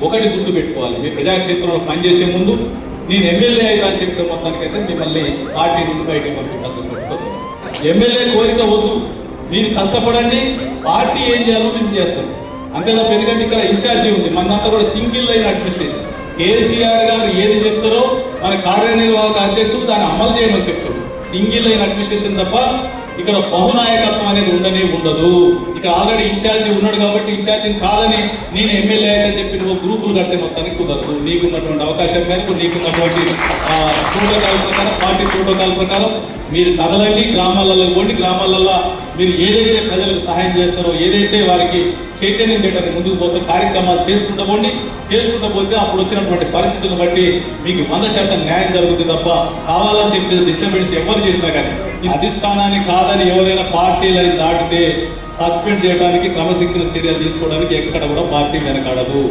ఒకటి గుర్తు పెట్టుకోవాలి, మీ ప్రజాక్షేత్రంలో పనిచేసే ముందు నేను ఎమ్మెల్యే అయితే అని చెప్పిన మొత్తానికైతే మిమ్మల్ని పార్టీ నుండి బయటకు పంపించాలి. ఎమ్మెల్యే కోరిక వద్దు, మీరు కష్టపడండి, పార్టీ ఏం చేయాలో మేము చేస్తాం అంతే తప్ప. ఎందుకంటే ఇక్కడ ఇన్ఛార్జీ ఉంది, మనంతా కూడా సింగిల్ లైన్ అడ్మినిస్ట్రేషన్. కేసీఆర్ గారు ఏది చెప్తారో మన కార్యనిర్వాహక అధ్యక్షుడు దాన్ని అమలు చేయమని చెప్తాడు. సింగిల్ లైన్ అడ్మినిస్ట్రేషన్ తప్ప ఇక్కడ బహునాయకత్వం అనేది ఉండదు. ఇక్కడ ఆల్రెడీ ఇన్ఛార్జి ఉన్నాడు కాబట్టి ఇన్ఛార్జిని కాదని నేను ఎమ్మెల్యే అయితే చెప్పి నువ్వు గ్రూపులు కడితే మొత్తానికి కుదరదు. నీకున్నటువంటి అవకాశం మేరకు నీకున్నటువంటి ప్రోటోకాల్ ప్రకారం, పార్టీ ప్రోటోకాల్ ప్రకారం మీరు కదలండి, గ్రామాలలో పోండి, గ్రామాలలో మీరు ఏదైతే ప్రజలకు సహాయం చేస్తారో, ఏదైతే వారికి చైతన్యం చేయడానికి ముందుకు పోతే కార్యక్రమాలు చేసుకుంటూ పోతే అప్పుడు వచ్చినటువంటి పరిస్థితులను బట్టి మీకు 100% న్యాయం జరుగుతుంది తప్ప కావాలని చెప్పి డిస్టర్బెన్స్ ఎవరు చేసినా కానీ అధిష్టానాన్ని కాదని ఎవరైనా పార్టీలను దాటితే సస్పెండ్ చేయడానికి, క్రమశిక్షణ చర్యలు తీసుకోవడానికి ఎక్కడ కూడా పార్టీ వెనకాడదు.